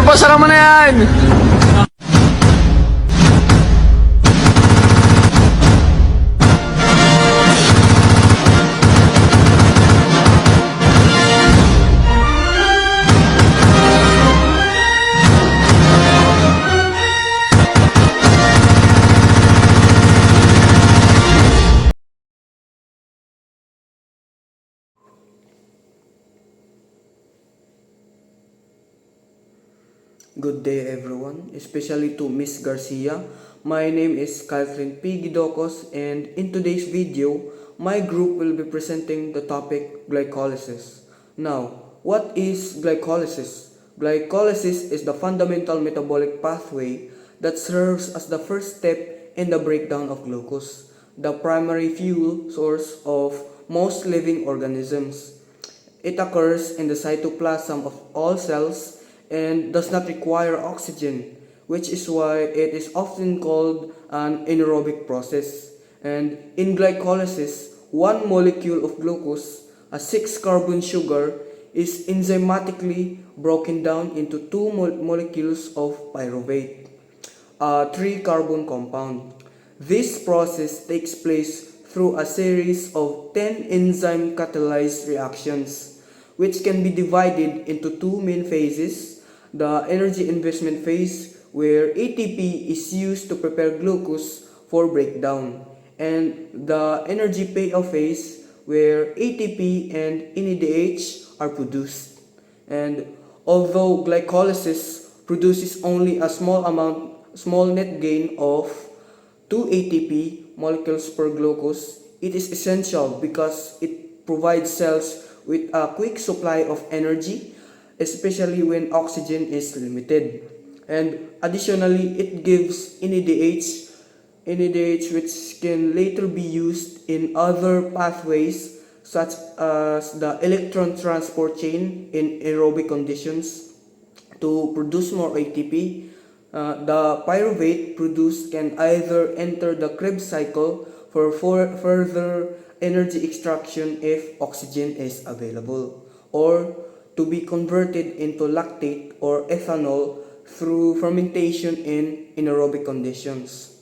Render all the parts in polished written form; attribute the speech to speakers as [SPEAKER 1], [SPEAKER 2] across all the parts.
[SPEAKER 1] Pasara mo na yan!
[SPEAKER 2] Good day everyone, especially to Miss Garcia. My name is Catherine P. Gidocos, and in today's video, my group will be presenting the topic glycolysis. Now, what is glycolysis? Glycolysis is the fundamental metabolic pathway that serves as the first step in the breakdown of glucose, the primary fuel source of most living organisms. It occurs in the cytoplasm of all cells and does not require oxygen, which is why it is often called an anaerobic process. And in glycolysis, one molecule of glucose, a 6-carbon sugar, is enzymatically broken down into two molecules of pyruvate, a 3-carbon compound. This process takes place through a series of 10 enzyme catalyzed reactions, which can be divided into two main phases: the energy investment phase, where ATP is used to prepare glucose for breakdown, and the energy payoff phase, where ATP and NADH are produced. And although glycolysis produces only a small net gain of 2 ATP molecules per glucose, it is essential because it provides cells with a quick supply of energy, especially when oxygen is limited. And additionally, it gives NADH which can later be used in other pathways such as the electron transport chain in aerobic conditions to produce more ATP. The pyruvate produced can either enter the Krebs cycle for further energy extraction if oxygen is available, or to be converted into lactate or ethanol through fermentation in anaerobic conditions.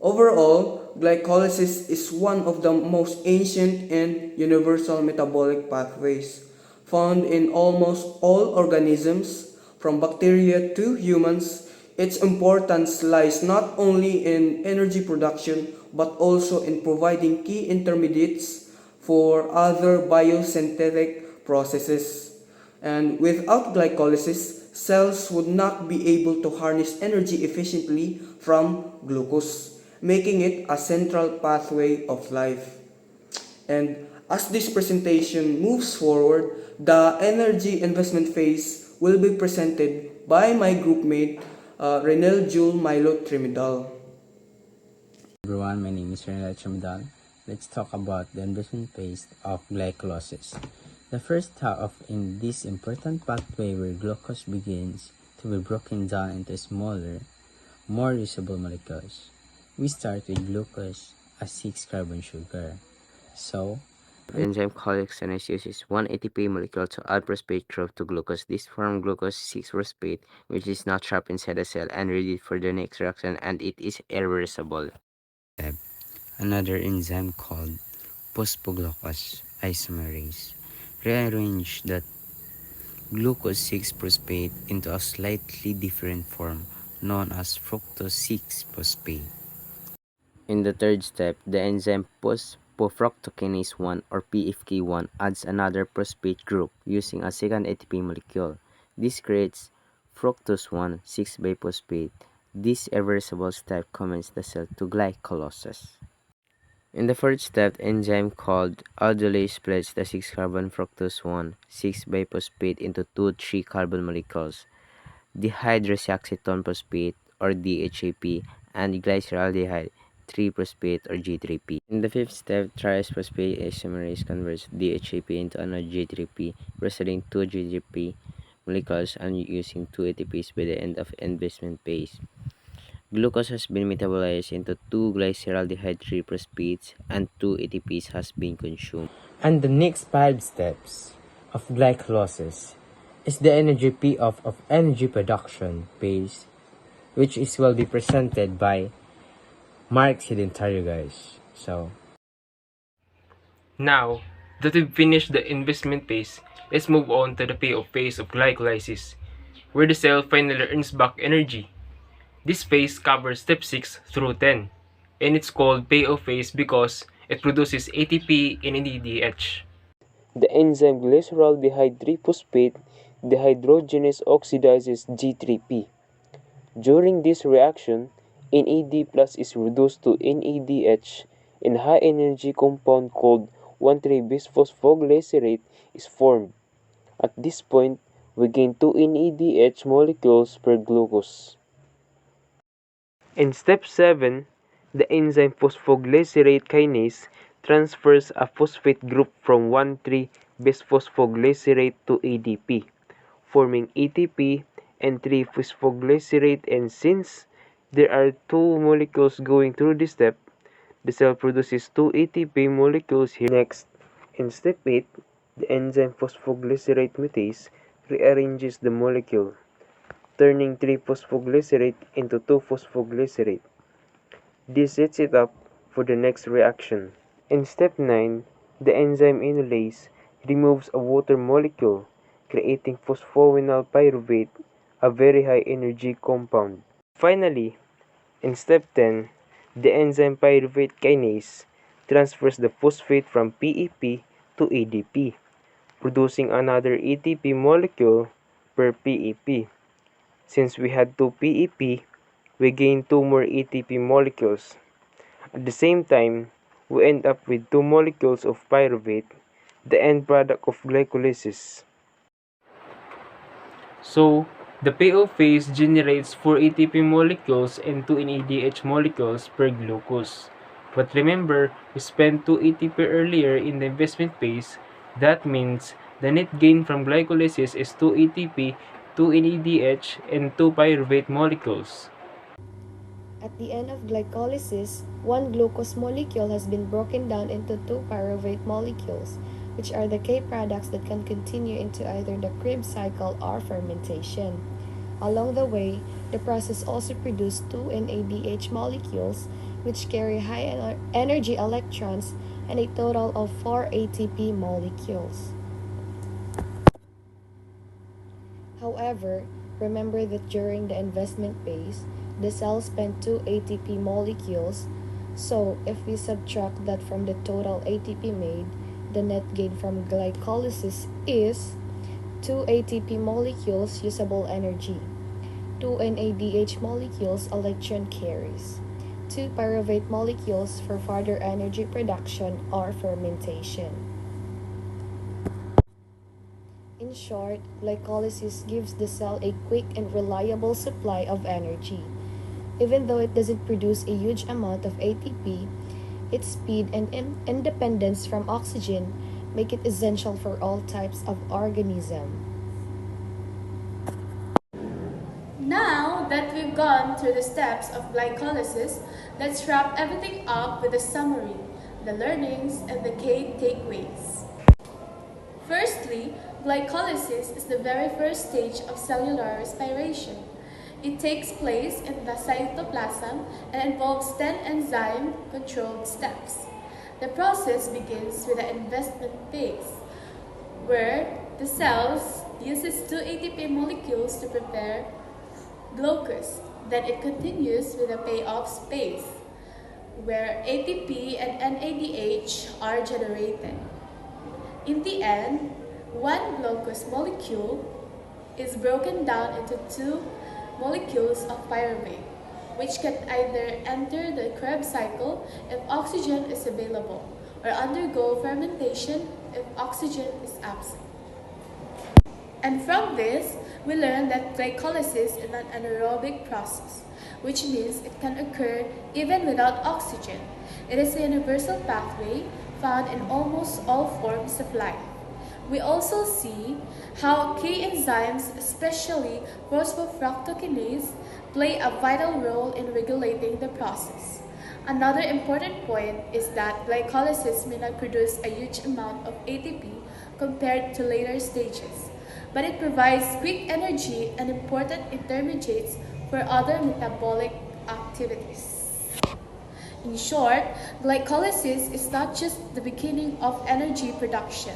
[SPEAKER 2] Overall, glycolysis is one of the most ancient and universal metabolic pathways found in almost all organisms, from bacteria to humans. Its importance lies not only in energy production but also in providing key intermediates for other biosynthetic processes. And without glycolysis, cells would not be able to harness energy efficiently from glucose, making it a central pathway of life. And as this presentation moves forward, the energy investment phase will be presented by my groupmate, Renel Jule Milo Trimidal.
[SPEAKER 3] Everyone, my name is Renel Trimidal. Let's talk about the investment phase of glycolysis. The first step in this important pathway where glucose begins to be broken down into smaller, more usable molecules. We start with glucose, a 6-carbon sugar. So, enzyme called hexanase uses one ATP molecule to add phosphate group to glucose. This forms glucose 6-phosphate, which is now trapped inside the cell and ready for the next reaction, and it is irreversible. Another enzyme called phosphoglucose isomerase rearrange that glucose 6-phosphate into a slightly different form known as fructose 6-phosphate. In the third step, the enzyme phosphofructokinase 1 or PFK1 adds another phosphate group using a second ATP molecule. This creates fructose 1,6-biphosphate. This irreversible step commits the cell to glycolysis. In the fourth step, the enzyme called aldolase splits the 6-carbon fructose 1,6-biphosphate into two 3-carbon molecules, dehydroxyacetone phosphate or DHAP and glyceraldehyde 3-phosphate or G3P. In the fifth step, triphosphate isomerase converts DHAP into another G3P, presenting two G3P molecules and using two ATPs by the end of investment phase. Glucose has been metabolized into two glyceraldehyde 3-phosphates and two ATPs has been consumed. And the next 5 steps of glycolysis is the energy payoff of energy production phase, which will be presented by Mark Sedentario, guys. So,
[SPEAKER 1] Now that we've finished the investment phase, let's move on to the payoff phase of glycolysis, where the cell finally earns back energy. This phase covers step 6 through 10, and it's called payoff phase because it produces ATP and NADH. The enzyme glyceraldehyde 3-phosphate dehydrogenase oxidizes G3P. During this reaction, NAD plus is reduced to NADH, and high-energy compound called 1,3-bisphosphoglycerate is formed. At this point, we gain 2 NADH molecules per glucose. In step 7, the enzyme phosphoglycerate kinase transfers a phosphate group from 1,3-bisphosphoglycerate to ADP, forming ATP and 3-phosphoglycerate, and since there are 2 molecules going through this step, the cell produces 2 ATP molecules here. Next, in step 8, the enzyme phosphoglycerate mutase rearranges the molecule, turning 3-phosphoglycerate into 2-phosphoglycerate. This sets it up for the next reaction. In step 9, the enzyme enolase removes a water molecule, creating phosphoenol pyruvate, a very high energy compound. Finally, in step 10, the enzyme pyruvate kinase transfers the phosphate from PEP to ADP, producing another ATP molecule per PEP. Since we had 2 PEP, we gain 2 more ATP molecules. At the same time, we end up with 2 molecules of pyruvate, the end product of glycolysis. So, the payoff phase generates 4 ATP molecules and 2 NADH molecules per glucose. But remember, we spent 2 ATP earlier in the investment phase. That means the net gain from glycolysis is 2 ATP, 2 NADH, and 2 pyruvate molecules.
[SPEAKER 4] At the end of glycolysis, one glucose molecule has been broken down into 2 pyruvate molecules, which are the K-products that can continue into either the Krebs cycle or fermentation. Along the way, the process also produced 2 NADH molecules, which carry high energy electrons, and a total of 4 ATP molecules. However, remember that during the investment phase, the cell spent 2 ATP molecules, so if we subtract that from the total ATP made, the net gain from glycolysis is 2 ATP molecules usable energy, 2 NADH molecules electron carries, 2 pyruvate molecules for further energy production or fermentation. In short, glycolysis gives the cell a quick and reliable supply of energy. Even though it doesn't produce a huge amount of ATP, its speed and independence from oxygen make it essential for all types of organism.
[SPEAKER 5] Now that we've gone through the steps of glycolysis, let's wrap everything up with a summary, the learnings, and the key takeaways. Firstly, glycolysis is the very first stage of cellular respiration. It takes place in the cytoplasm and involves 10 enzyme-controlled steps. The process begins with the investment phase, where the cells uses 2 ATP molecules to prepare glucose. Then it continues with the payoff phase, where ATP and NADH are generated. In the end, one glucose molecule is broken down into 2 molecules of pyruvate, which can either enter the Krebs cycle if oxygen is available, or undergo fermentation if oxygen is absent. And from this, we learn that glycolysis is an anaerobic process, which means it can occur even without oxygen. It is a universal pathway found in almost all forms of life. We also see how key enzymes, especially phosphofructokinase, play a vital role in regulating the process. Another important point is that glycolysis may not produce a huge amount of ATP compared to later stages, but it provides quick energy and important intermediates for other metabolic activities. In short, glycolysis is not just the beginning of energy production.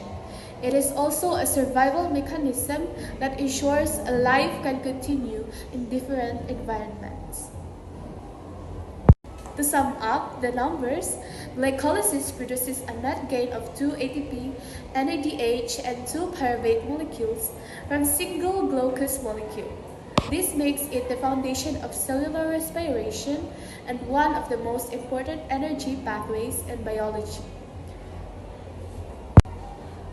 [SPEAKER 5] It is also a survival mechanism that ensures a life can continue in different environments. To sum up the numbers, glycolysis produces a net gain of 2 ATP, NADH, and 2 pyruvate molecules from single glucose molecule. This makes it the foundation of cellular respiration and one of the most important energy pathways in biology.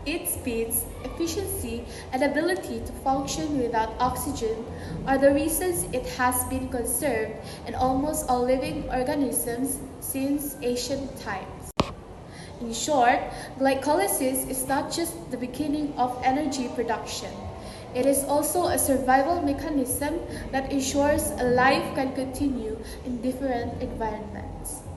[SPEAKER 5] Its speed, efficiency, and ability to function without oxygen are the reasons it has been conserved in almost all living organisms since ancient times. In short, glycolysis is not just the beginning of energy production. It is also a survival mechanism that ensures a life can continue in different environments.